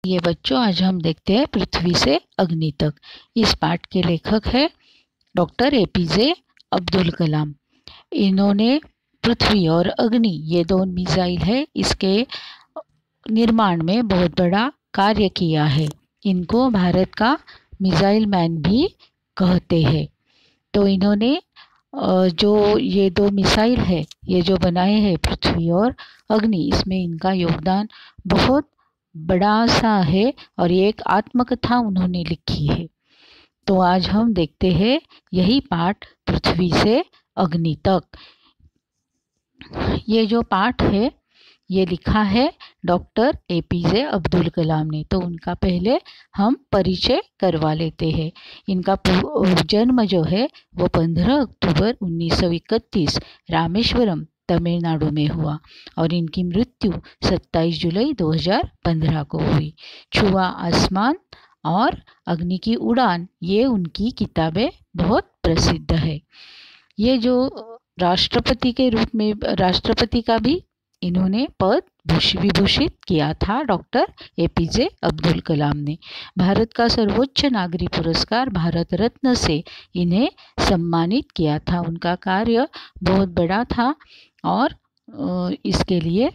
ये बच्चों, आज हम देखते हैं पृथ्वी से अग्नि तक। इस पाठ के लेखक है डॉक्टर एपीजे अब्दुल कलाम। इन्होंने पृथ्वी और अग्नि, ये दो मिसाइल है, इसके निर्माण में बहुत बड़ा कार्य किया है। इनको भारत का मिसाइल मैन भी कहते हैं। तो इन्होंने जो ये दो मिसाइल है, ये जो बनाए हैं पृथ्वी और अग्नि, इसमें इनका योगदान बहुत बड़ा सा है और ये एक आत्मकथा उन्होंने लिखी है। तो आज हम देखते हैं यही पाठ, पृथ्वी से अग्नि तक। ये जो पाठ है ये लिखा है डॉक्टर एपीजे अब्दुल कलाम ने। तो उनका पहले हम परिचय करवा लेते हैं। इनका जन्म जो है वो 15 अक्टूबर 1931 रामेश्वरम तमिलनाडु में हुआ और इनकी मृत्यु 27 जुलाई 2015 को हुई। छुआ आसमान और अग्नि की उड़ान, ये उनकी किताबें बहुत प्रसिद्ध है। ये जो राष्ट्रपति के रूप में, राष्ट्रपति का भी इन्होंने पद विभूषित किया था डॉक्टर एपीजे अब्दुल कलाम ने। भारत का सर्वोच्च नागरिक पुरस्कार भारत रत्न से इन्हें सम्मानित किया था। उनका कार्य बहुत बड़ा था और इसके लिए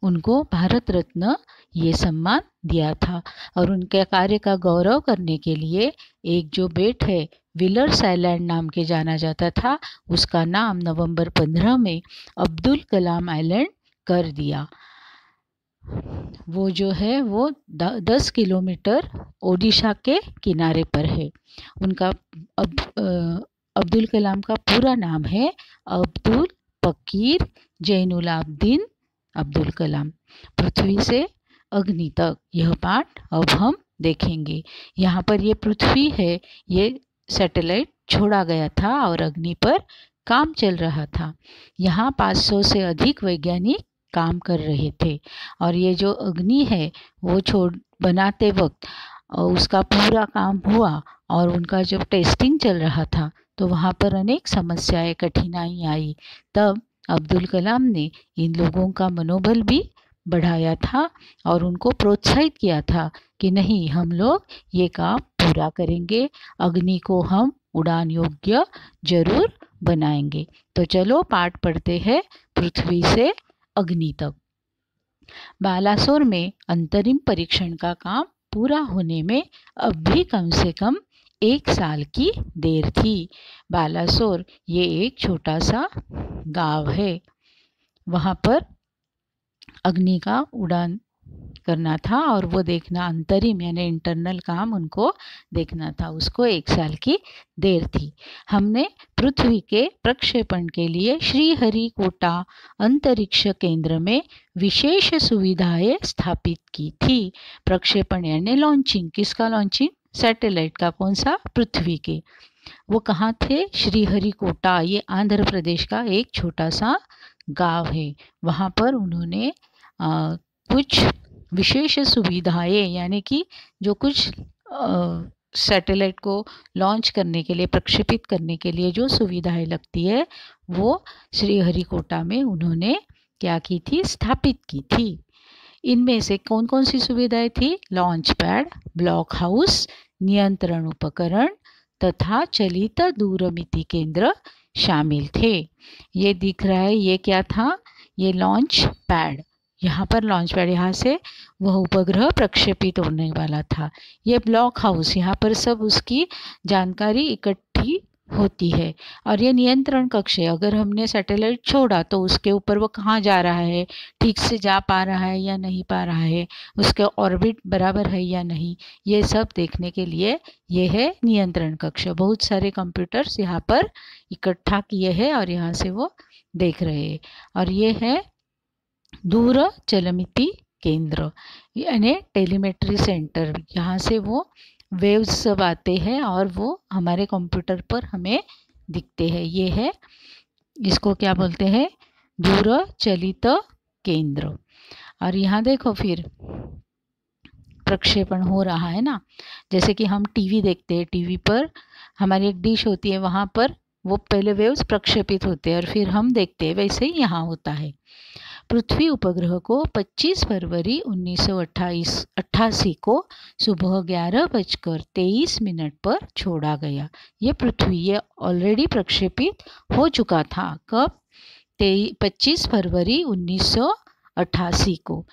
उनको भारत रत्न ये सम्मान दिया था। और उनके कार्य का गौरव करने के लिए एक जो बेट है विलर्स आइलैंड नाम के जाना जाता था, उसका नाम नवंबर 15 में अब्दुल कलाम आइलैंड कर दिया। वो जो है वो 10 किलोमीटर ओडिशा के किनारे पर है। उनका अब्दुल कलाम का पूरा नाम है अब्दुल फकीर जैनुलाब्दीन अब्दुल कलाम। पृथ्वी से अग्नि तक यह पाठ अब हम देखेंगे। यहाँ पर ये पृथ्वी है, ये सैटेलाइट छोड़ा गया था और अग्नि पर काम चल रहा था। यहाँ 500 से अधिक वैज्ञानिक काम कर रहे थे और ये जो अग्नि है वो बनाते वक्त उसका पूरा काम हुआ और उनका जब टेस्टिंग चल रहा था तो वहाँ पर अनेक समस्याएं, कठिनाई आई। तब अब्दुल कलाम ने इन लोगों का मनोबल भी बढ़ाया था और उनको प्रोत्साहित किया था कि नहीं, हम लोग ये काम पूरा करेंगे, अग्नि को हम उड़ान योग्य जरूर बनाएंगे। तो चलो पाठ पढ़ते हैं, पृथ्वी से अग्नि तक। बालासोर में अंतरिम परीक्षण का काम पूरा होने में अब भी कम से कम 1 साल की देर थी। बालासोर ये एक छोटा सा गांव है। वहाँ पर अग्नि का उड़ान करना था और वो देखना, अंतरिम यानी इंटरनल काम उनको देखना था। उसको 1 साल की देर थी। हमने पृथ्वी के प्रक्षेपण के लिए श्रीहरिकोटा अंतरिक्ष केंद्र में विशेष सुविधाएं स्थापित की थी। प्रक्षेपण यानी लॉन्चिंग, किसका लॉन्चिंग? सैटेलाइट का। कौन सा? पृथ्वी के। वो कहाँ थे? श्रीहरिकोटा, ये आंध्र प्रदेश का एक छोटा सा गांव है। वहाँ पर उन्होंने कुछ विशेष सुविधाएं, यानी कि जो कुछ सैटेलाइट को लॉन्च करने के लिए, प्रक्षेपित करने के लिए जो सुविधाएं लगती है, वो श्रीहरिकोटा में उन्होंने क्या की थी? स्थापित की थी। इनमें से कौन कौन सी सुविधाएं थी? लॉन्च पैड, ब्लॉक हाउस, नियंत्रण उपकरण तथा चलित दूरमिति केंद्र शामिल थे। ये दिख रहा है, ये क्या था? ये लॉन्च पैड। यहाँ पर लॉन्च पैड, यहाँ से वह उपग्रह प्रक्षेपित होने वाला था। ये ब्लॉक हाउस, यहाँ पर सब उसकी जानकारी इकट्ठी होती है। और ये नियंत्रण कक्ष है। अगर हमने सैटेलाइट छोड़ा तो उसके ऊपर वो कहाँ जा रहा है, ठीक से जा पा रहा है या नहीं पा रहा है, उसके ऑर्बिट बराबर है या नहीं, ये सब देखने के लिए ये है नियंत्रण कक्ष। बहुत सारे कंप्यूटर्स यहाँ पर इकट्ठा किए हैं और यहाँ से वो देख रहे हैं। और ये है दूर चलमिति केंद्र यानी टेलीमेट्री सेंटर। यहाँ से वो वेव्स सब आते हैं और वो हमारे कंप्यूटर पर हमें दिखते हैं। ये है, इसको क्या बोलते हैं? दूर चलित केंद्र। और यहाँ देखो, फिर प्रक्षेपण हो रहा है ना। जैसे कि हम टीवी देखते हैं, टीवी पर हमारी एक डिश होती है, वहाँ पर वो पहले वेव्स प्रक्षेपित होते हैं और फिर हम देखते हैं, वैसे ही यहाँ होता है। पृथ्वी उपग्रह को 25 फरवरी 1988 को सुबह 11:23 पर छोड़ा गया। ये पृथ्वी ये ऑलरेडी प्रक्षेपित हो चुका था। कब? 25 फरवरी 1988 को।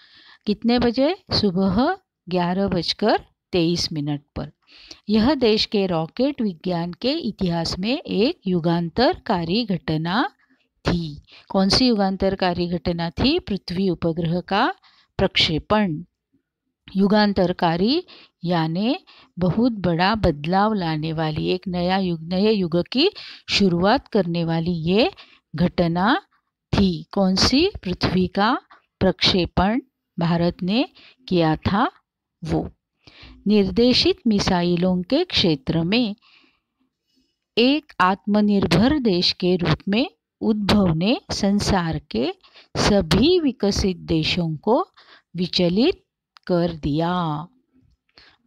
कितने बजे? सुबह 11:23 पर। यह देश के रॉकेट विज्ञान के इतिहास में एक युगांतरकारी घटना थी। कौन सी युगांतरकारी घटना थी? पृथ्वी उपग्रह का प्रक्षेपण। युगांतरकारी यानी बहुत बड़ा बदलाव लाने वाली, एक नए युग की शुरुआत करने वाली ये घटना थी। कौन सी? पृथ्वी का प्रक्षेपण भारत ने किया था वो। निर्देशित मिसाइलों के क्षेत्र में एक आत्मनिर्भर देश के रूप में उद्भव ने संसार के सभी विकसित देशों को विचलित कर दिया।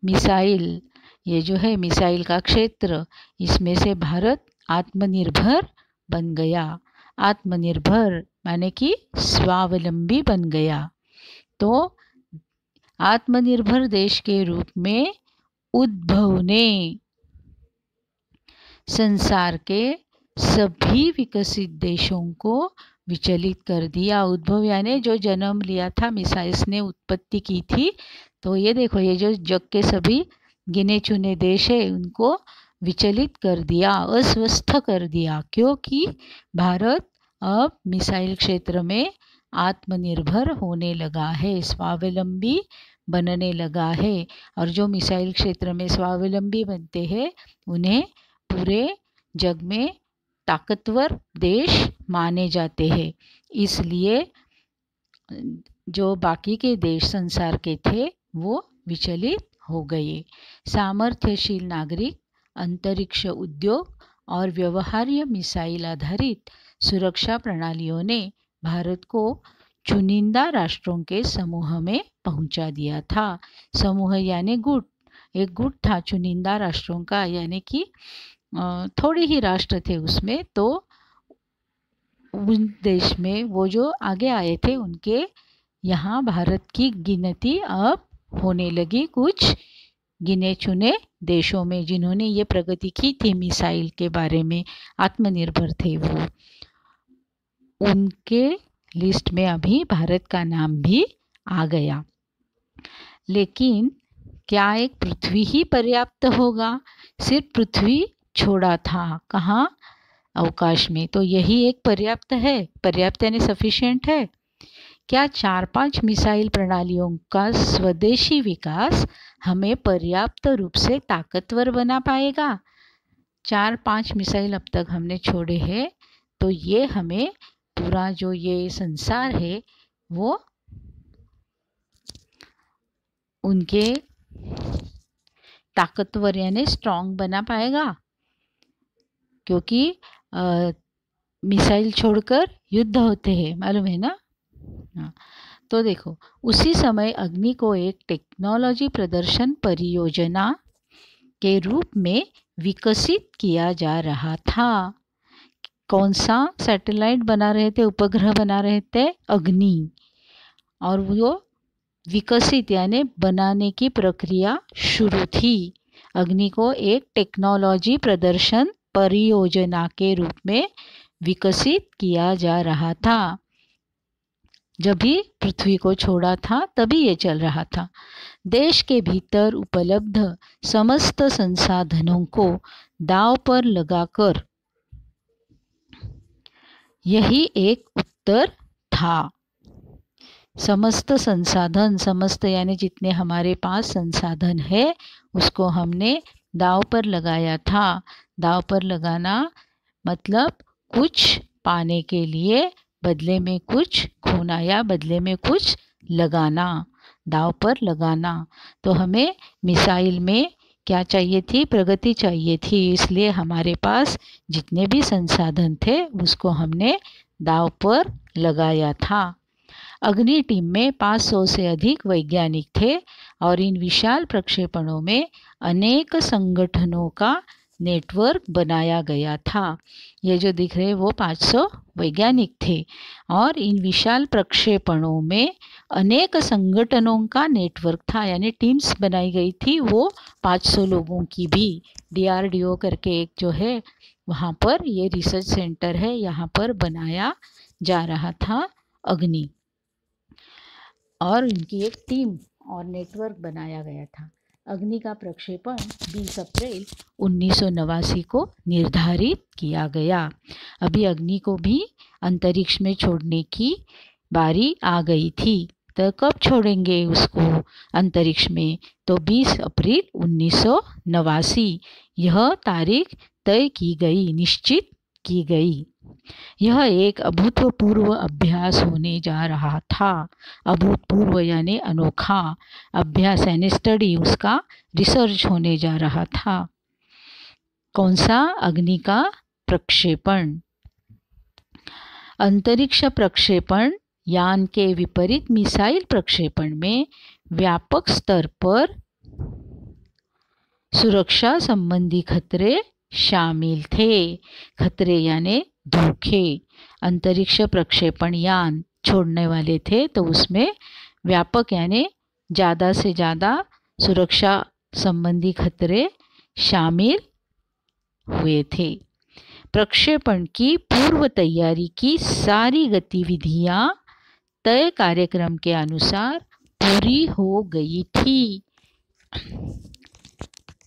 मिसाइल, ये जो है मिसाइल का क्षेत्र, इसमें से भारत आत्मनिर्भर बन गया। आत्मनिर्भर माने कि स्वावलंबी बन गया। तो आत्मनिर्भर देश के रूप में उद्भव ने संसार के सभी विकसित देशों को विचलित कर दिया। उद्भव यानी जो जन्म लिया था, मिसाइल्स ने उत्पत्ति की थी। तो ये देखो, ये जो जग के सभी गिने चुने देश है उनको विचलित कर दिया, अस्वस्थ कर दिया, क्योंकि भारत अब मिसाइल क्षेत्र में आत्मनिर्भर होने लगा है, स्वावलंबी बनने लगा है। और जो मिसाइल क्षेत्र में स्वावलंबी बनते हैं उन्हें पूरे जग में ताकतवर देश माने जाते हैं। इसलिए जो बाकी के देश संसार के थे वो विचलित हो गए। सामर्थ्यशील नागरिक, अंतरिक्ष उद्योग और व्यवहार्य मिसाइल आधारित सुरक्षा प्रणालियों ने भारत को चुनिंदा राष्ट्रों के समूह में पहुंचा दिया था। समूह यानी गुट, एक गुट था चुनिंदा राष्ट्रों का, यानी कि थोड़े ही राष्ट्र थे उसमें। तो उन देश में वो जो आगे आए थे उनके यहाँ भारत की गिनती अब होने लगी कुछ गिने चुने देशों में, जिन्होंने ये प्रगति की थी मिसाइल के बारे में, आत्मनिर्भर थे वो। उनके लिस्ट में अभी भारत का नाम भी आ गया। लेकिन क्या एक पृथ्वी ही पर्याप्त होगा? सिर्फ पृथ्वी छोड़ा था, कहाँ? अवकाश में। तो यही एक पर्याप्त है? पर्याप्त यानी सफिशिएंट है? क्या 4-5 मिसाइल प्रणालियों का स्वदेशी विकास हमें पर्याप्त रूप से ताकतवर बना पाएगा? 4-5 मिसाइल अब तक हमने छोड़े हैं, तो ये हमें पूरा जो ये संसार है वो उनके ताकतवर यानी स्ट्रॉन्ग बना पाएगा? क्योंकि मिसाइल छोड़कर युद्ध होते हैं, मालूम है ना? तो देखो, उसी समय अग्नि को एक टेक्नोलॉजी प्रदर्शन परियोजना के रूप में विकसित किया जा रहा था। कौन सा सैटेलाइट बना रहे थे, उपग्रह बना रहे थे? अग्नि। और वो विकसित यानी बनाने की प्रक्रिया शुरू थी। अग्नि को एक टेक्नोलॉजी प्रदर्शन परियोजना के रूप में विकसित किया जा रहा था। जब भी पृथ्वी को छोड़ा था तभी ये चल रहा था। देश के भीतर उपलब्ध समस्त संसाधनों को दांव पर लगाकर यही एक उत्तर था। समस्त संसाधन, समस्त यानी जितने हमारे पास संसाधन है उसको हमने दांव पर लगाया था। दांव पर लगाना मतलब कुछ पाने के लिए बदले में कुछ खोना या बदले में कुछ लगाना, दांव पर लगाना। तो हमें मिसाइल में क्या चाहिए थी? प्रगति चाहिए थी। इसलिए हमारे पास जितने भी संसाधन थे उसको हमने दांव पर लगाया था। अग्नि टीम में 500 से अधिक वैज्ञानिक थे और इन विशाल प्रक्षेपणों में अनेक संगठनों का नेटवर्क बनाया गया था। ये जो दिख रहे वो 500 वैज्ञानिक थे और इन विशाल प्रक्षेपणों में अनेक संगठनों का नेटवर्क था, यानी टीम्स बनाई गई थी वो 500 लोगों की भी। DRDO करके एक जो है वहाँ पर ये रिसर्च सेंटर है, यहाँ पर बनाया जा रहा था अग्नि, और इनकी एक टीम और नेटवर्क बनाया गया था। अग्नि का प्रक्षेपण 20 अप्रैल 1989 को निर्धारित किया गया। अभी अग्नि को भी अंतरिक्ष में छोड़ने की बारी आ गई थी। तो कब छोड़ेंगे उसको अंतरिक्ष में? तो 20 अप्रैल 1989 यह तारीख तय की गई, निश्चित की गई। यह एक अभूतपूर्व अभ्यास होने जा रहा था। अभूतपूर्व यानी अनोखा, अभ्यास यानी स्टडी, उसका रिसर्च होने जा रहा था। कौन सा? अग्नि का प्रक्षेपण। अंतरिक्ष प्रक्षेपण यान के विपरीत मिसाइल प्रक्षेपण में व्यापक स्तर पर सुरक्षा संबंधी खतरे शामिल थे। खतरे यानी धोखे। अंतरिक्ष प्रक्षेपण यान छोड़ने वाले थे तो उसमें व्यापक यानी ज़्यादा से ज़्यादा सुरक्षा संबंधी खतरे शामिल हुए थे। प्रक्षेपण की पूर्व तैयारी की सारी गतिविधियां तय कार्यक्रम के अनुसार पूरी हो गई थी।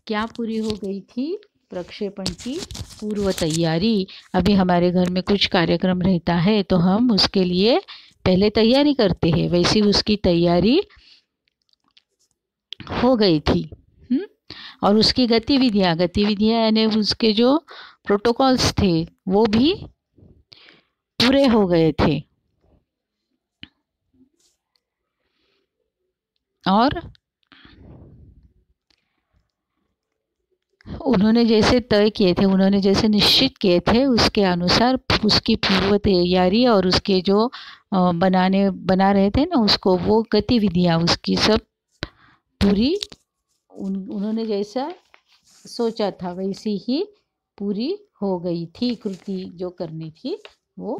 क्या पूरी हो गई थी? प्रक्षेपण की पूर्व तैयारी। अभी हमारे घर में कुछ कार्यक्रम रहता है तो हम उसके लिए पहले तैयारी करते हैं, वैसी उसकी तैयारी हो गई थी। और उसकी गतिविधियां यानी उसके जो प्रोटोकॉल्स थे वो भी पूरे हो गए थे। और उन्होंने जैसे तय किए थे, उन्होंने जैसे निश्चित किए थे उसके अनुसार उसकी पूर्व तैयारी और उसके जो बना रहे थे ना उसको, वो गतिविधियां उसकी सब पूरी उन्होंने जैसा सोचा था वैसी ही पूरी हो गई थी। कृति जो करनी थी वो